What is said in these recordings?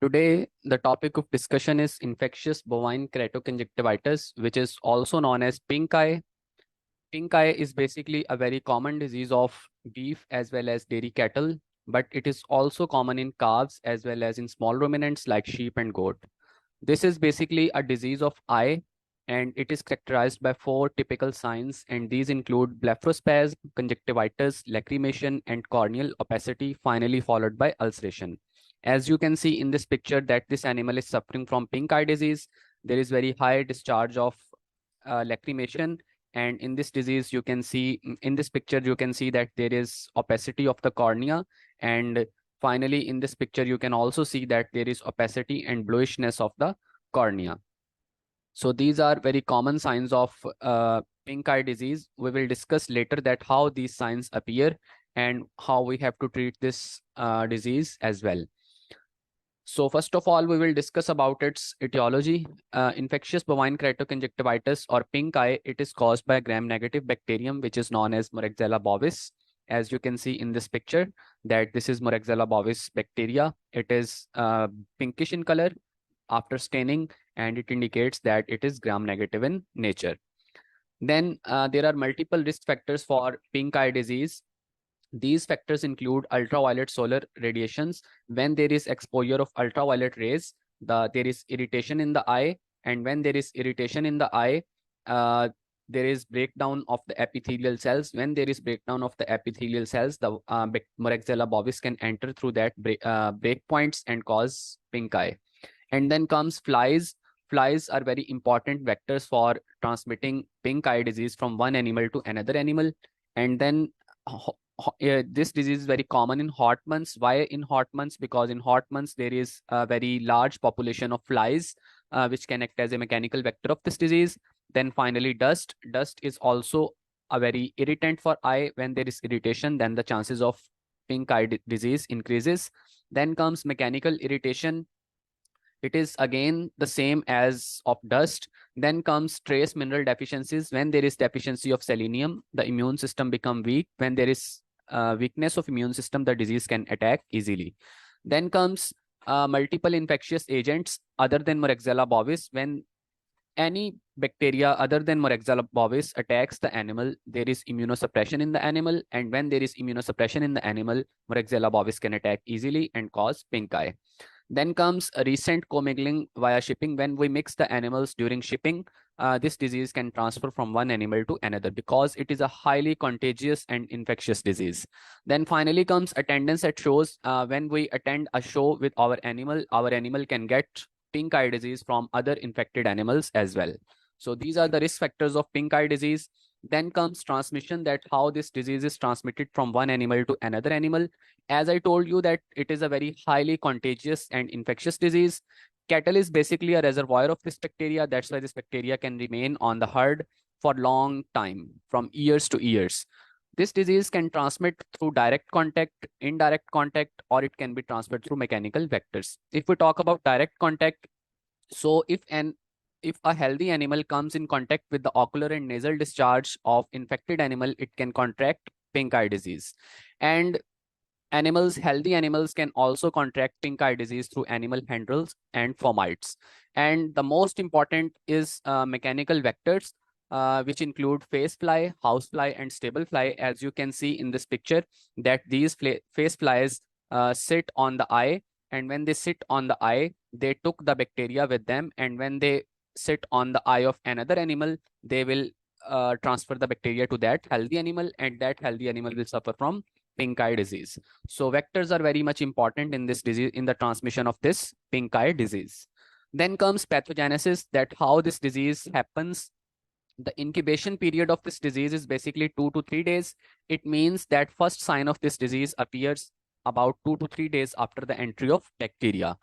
Today, the topic of discussion is infectious bovine keratoconjunctivitis, which is also known as pink eye. Pink eye is basically a very common disease of beef as well as dairy cattle, but it is also common in calves as well as in small ruminants like sheep and goat. This is basically a disease of eye, and it is characterized by four typical signs, and these include blepharospasm, conjunctivitis, lacrimation, and corneal opacity, finally followed by ulceration. As you can see in this picture that this animal is suffering from pink eye disease. There is very high discharge of lacrimation, and in this disease you can see in this picture you can see that there is opacity of the cornea, and finally in this picture you can also see that there is opacity and bluishness of the cornea. So these are very common signs of pink eye disease. We will discuss later that how these signs appear and how we have to treat this disease as well. So first of all, we will discuss about its etiology. Infectious bovine keratoconjunctivitis or pink eye, it is caused by a gram-negative bacterium, which is known as Moraxella bovis. As you can see in this picture, that this is Moraxella bovis bacteria. It is pinkish in color after staining, and it indicates that it is gram-negative in nature. Then there are multiple risk factors for pink eye disease. These factors include ultraviolet solar radiations. When there is exposure of ultraviolet rays, there is irritation in the eye, and when there is irritation in the eye, there is breakdown of the epithelial cells. When there is breakdown of the epithelial cells, the Moraxella bovis can enter through that break points and cause pink eye. And then comes flies. Flies are very important vectors for transmitting pink eye disease from one animal to another animal. And then this disease is very common in hot months. Why in hot months? Because in hot months there is a very large population of flies, which can act as a mechanical vector of this disease. Then finally dust. Dust is also a very irritant for eye. When there is irritation, then the chances of pink eye disease increases. Then comes mechanical irritation. It is again the same as of dust. Then comes trace mineral deficiencies. When there is deficiency of selenium, the immune system become weak. When there is weakness of immune system, the disease can attack easily. Then comes multiple infectious agents other than Moraxella bovis. When any bacteria other than Moraxella bovis attacks the animal, there is immunosuppression in the animal, and when there is immunosuppression in the animal, Moraxella bovis can attack easily and cause pink eye. Then comes a recent commingling via shipping. When we mix the animals during shipping, this disease can transfer from one animal to another because it is a highly contagious and infectious disease. Then finally comes attendance at shows. When we attend a show with our animal can get pink eye disease from other infected animals as well. So these are the risk factors of pink eye disease. Then comes transmission, that how this disease is transmitted from one animal to another animal. As I told you that it is a very highly contagious and infectious disease. Cattle is basically a reservoir of this bacteria. That's why this bacteria can remain on the herd for long time, from years to years. This disease can transmit through direct contact, indirect contact, or it can be transmitted through mechanical vectors. If we talk about direct contact, so if a healthy animal comes in contact with the ocular and nasal discharge of infected animal, it can contract pink eye disease. And healthy animals can also contract pink eye disease through animal handles and fomites. And the most important is mechanical vectors, which include face fly, house fly, and stable fly. As you can see in this picture, that these face flies sit on the eye, and when they sit on the eye, they took the bacteria with them, and when they sit on the eye of another animal, they will transfer the bacteria to that healthy animal, and that healthy animal will suffer from pink eye disease. So vectors are very much important in this disease, in the transmission of this pink eye disease. Then comes pathogenesis, that how this disease happens. The incubation period of this disease is basically 2 to 3 days. It means that first sign of this disease appears about 2 to 3 days after the entry of bacteria.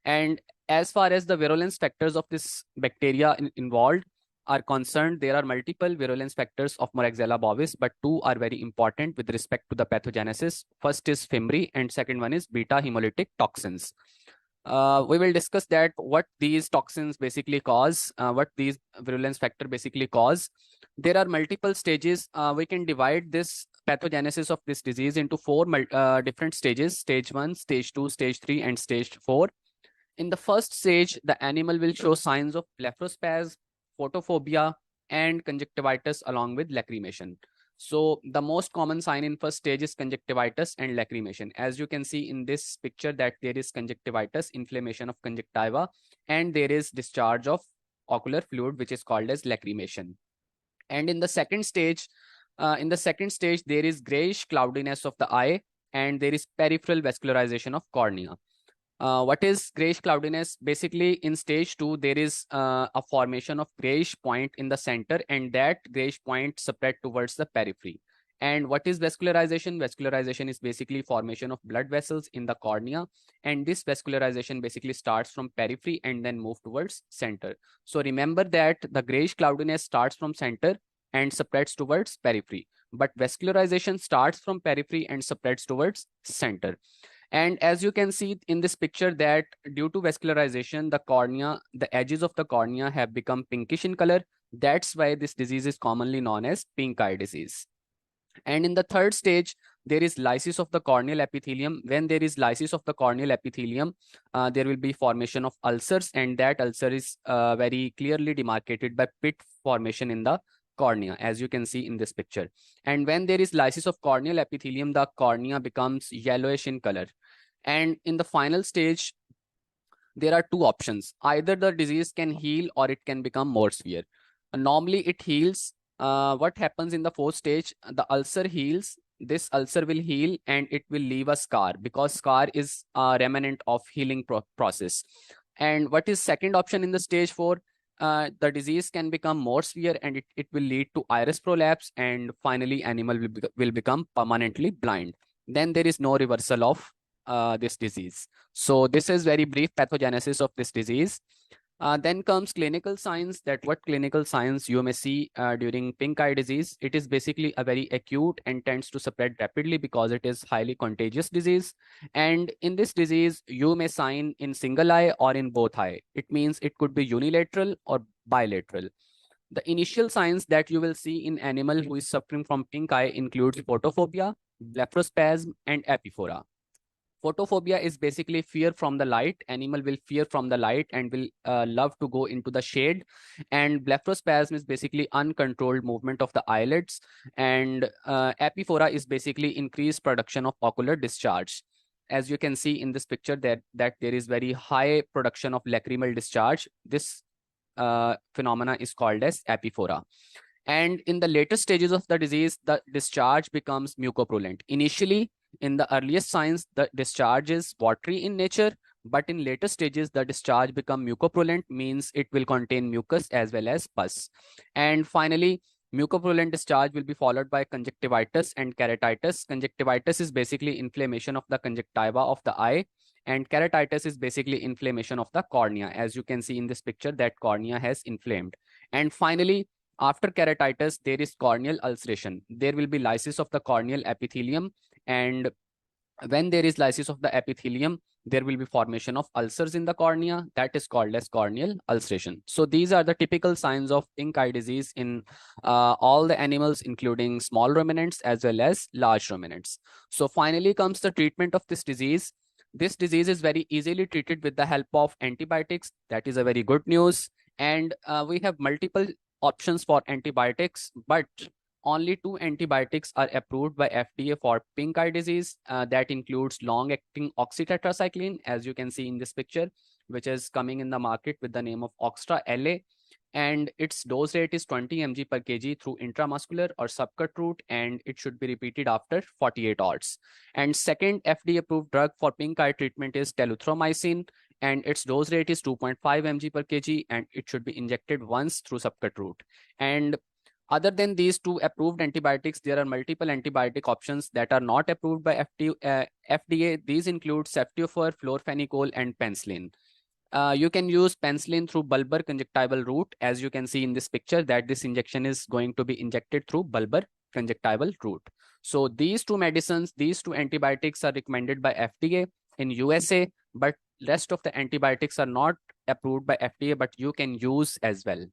And as far as the virulence factors of this bacteria involved are concerned, there are multiple virulence factors of Moraxella bovis, but two are very important with respect to the pathogenesis. First is FIMRI, and second one is beta hemolytic toxins. We will discuss that what these toxins basically cause, what these virulence factor basically cause. There are multiple stages. We can divide this pathogenesis of this disease into four different stages: stage 1, stage 2, stage 3, and stage 4. In the first stage, the animal will show signs of blepharospasm, photophobia, and conjunctivitis along with lacrimation. So the most common sign in first stage is conjunctivitis and lacrimation. As you can see in this picture that there is conjunctivitis, inflammation of conjunctiva, and there is discharge of ocular fluid, which is called as lacrimation. And in the second stage, there is grayish cloudiness of the eye, and there is peripheral vascularization of cornea. What is grayish cloudiness? Basically, in stage 2, there is a formation of grayish point in the center, and that grayish point spread towards the periphery. And what is vascularization? Vascularization is basically formation of blood vessels in the cornea, and this vascularization basically starts from periphery and then move towards center. So remember that the grayish cloudiness starts from center and spreads towards periphery, but vascularization starts from periphery and spreads towards center. And as you can see in this picture that due to vascularization, the cornea, the edges of the cornea have become pinkish in color. That's why this disease is commonly known as pink eye disease. And in the third stage, there is lysis of the corneal epithelium. When there is lysis of the corneal epithelium, there will be formation of ulcers, and that ulcer is very clearly demarcated by pit formation in the cornea, as you can see in this picture. And when there is lysis of corneal epithelium, the cornea becomes yellowish in color. And in the final stage, there are two options. Either the disease can heal or it can become more severe. Normally it heals. What happens in the fourth stage? The ulcer heals. This ulcer will heal and it will leave a scar, because scar is a remnant of healing process. And what is second option in the stage 4? The disease can become more severe and it will lead to iris prolapse, and finally animal will become permanently blind. Then there is no reversal of this disease. So this is very brief pathogenesis of this disease. Then comes clinical signs. That what clinical signs you may see during pink eye disease. It is basically a very acute and tends to spread rapidly because it is highly contagious disease. And in this disease, you may sign in single eye or in both eye. It means it could be unilateral or bilateral. The initial signs that you will see in animal who is suffering from pink eye includes photophobia, blepharospasm, and epiphora. Photophobia is basically fear from the light. Animal will fear from the light and will love to go into the shade. And blepharospasm is basically uncontrolled movement of the eyelids. And epiphora is basically increased production of ocular discharge. As you can see in this picture that there is very high production of lacrimal discharge. This phenomena is called as epiphora. And in the later stages of the disease, the discharge becomes mucopurulent. Initially, in the earliest signs, the discharge is watery in nature, but in later stages, the discharge become mucopurulent, means it will contain mucus as well as pus. And finally, mucopurulent discharge will be followed by conjunctivitis and keratitis. Conjunctivitis is basically inflammation of the conjunctiva of the eye, and keratitis is basically inflammation of the cornea. As you can see in this picture, that cornea has inflamed. And finally, after keratitis, there is corneal ulceration. There will be lysis of the corneal epithelium, and when there is lysis of the epithelium, there will be formation of ulcers in the cornea. That is called as corneal ulceration. So these are the typical signs of pink eye disease in all the animals, including small ruminants as well as large ruminants. So finally comes the treatment of this disease. This disease is very easily treated with the help of antibiotics. That is a very good news. And we have multiple options for antibiotics, but only 2 antibiotics are approved by FDA for pink eye disease. That includes long-acting oxytetracycline, as you can see in this picture, which is coming in the market with the name of Oxtra LA. And its dose rate is 20 mg per kg through intramuscular or subcut route, and it should be repeated after 48 hours. And second FDA-approved drug for pink eye treatment is teluthromycin, and its dose rate is 2.5 mg per kg, and it should be injected once through subcut route. And other than these 2 approved antibiotics, there are multiple antibiotic options that are not approved by FDA. These include ceftiofur, fluorophenical, and penicillin. You can use penicillin through bulbar conjunctival route. As you can see in this picture, that this injection is going to be injected through bulbar conjunctival route. So these 2 medicines, these 2 antibiotics are recommended by FDA in USA, but rest of the antibiotics are not approved by FDA, but you can use as well.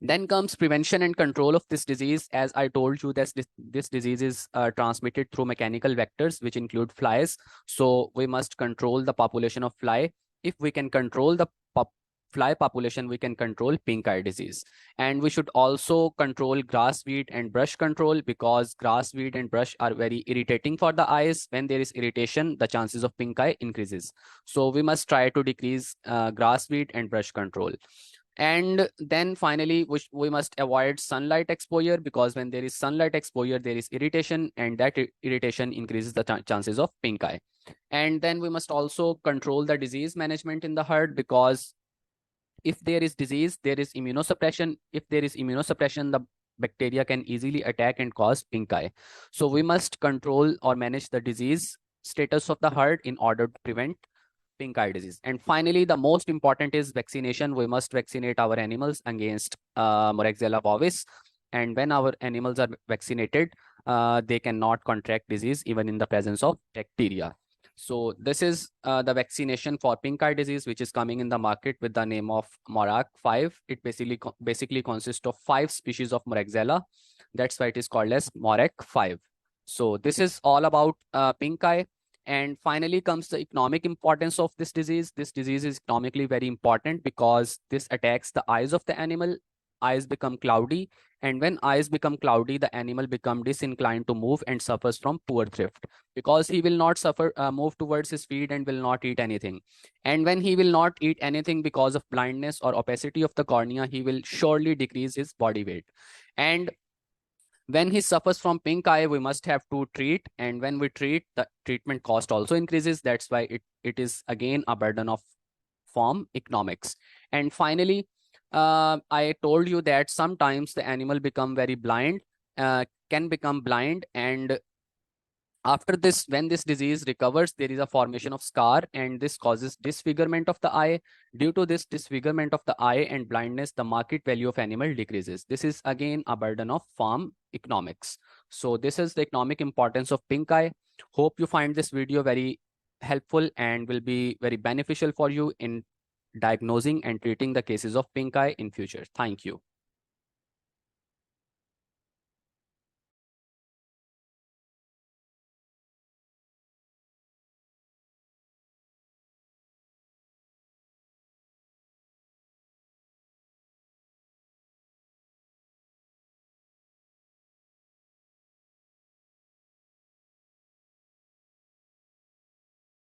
Then comes prevention and control of this disease. As I told you, that this disease is transmitted through mechanical vectors, which include flies. So we must control the population of fly. if we can control the fly population, we can control pink eye disease. And we should also control grass weed and brush control, because grass weed and brush are very irritating for the eyes. When there is irritation, the chances of pink eye increases. So we must try to decrease grass weed and brush control. And then finally, we must avoid sunlight exposure, because when there is sunlight exposure, there is irritation, and that irritation increases the chances of pink eye. And then we must also control the disease management in the herd, because if there is disease, there is immunosuppression. If there is immunosuppression, the bacteria can easily attack and cause pink eye. So we must control or manage the disease status of the herd in order to prevent pink eye disease. And finally, the most important is vaccination. We must vaccinate our animals against Moraxella bovis. And when our animals are vaccinated, they cannot contract disease even in the presence of bacteria. So this is the vaccination for pink eye disease, which is coming in the market with the name of Morac 5. It basically consists of 5 species of Moraxella. That's why it is called as Morac 5. So this is all about pink eye. And finally comes the economic importance of this disease. This disease is economically very important because this attacks the eyes of the animal. Eyes become cloudy, and when eyes become cloudy, the animal becomes disinclined to move and suffers from poor thrift, because he will not move towards his feed and will not eat anything. And when he will not eat anything because of blindness or opacity of the cornea, he will surely decrease his body weight. And when he suffers from pink eye, we must have to treat. And when we treat, the treatment cost also increases. That's why it is again a burden of farm economics. And finally, I told you that sometimes the animal become very blind, can become blind. And after this, when this disease recovers, there is a formation of scar, and this causes disfigurement of the eye. Due to this disfigurement of the eye and blindness, the market value of animal decreases. This is again a burden of farm economics. So this is the economic importance of pink eye. Hope you find this video very helpful and will be very beneficial for you in diagnosing and treating the cases of pink eye in future. Thank you.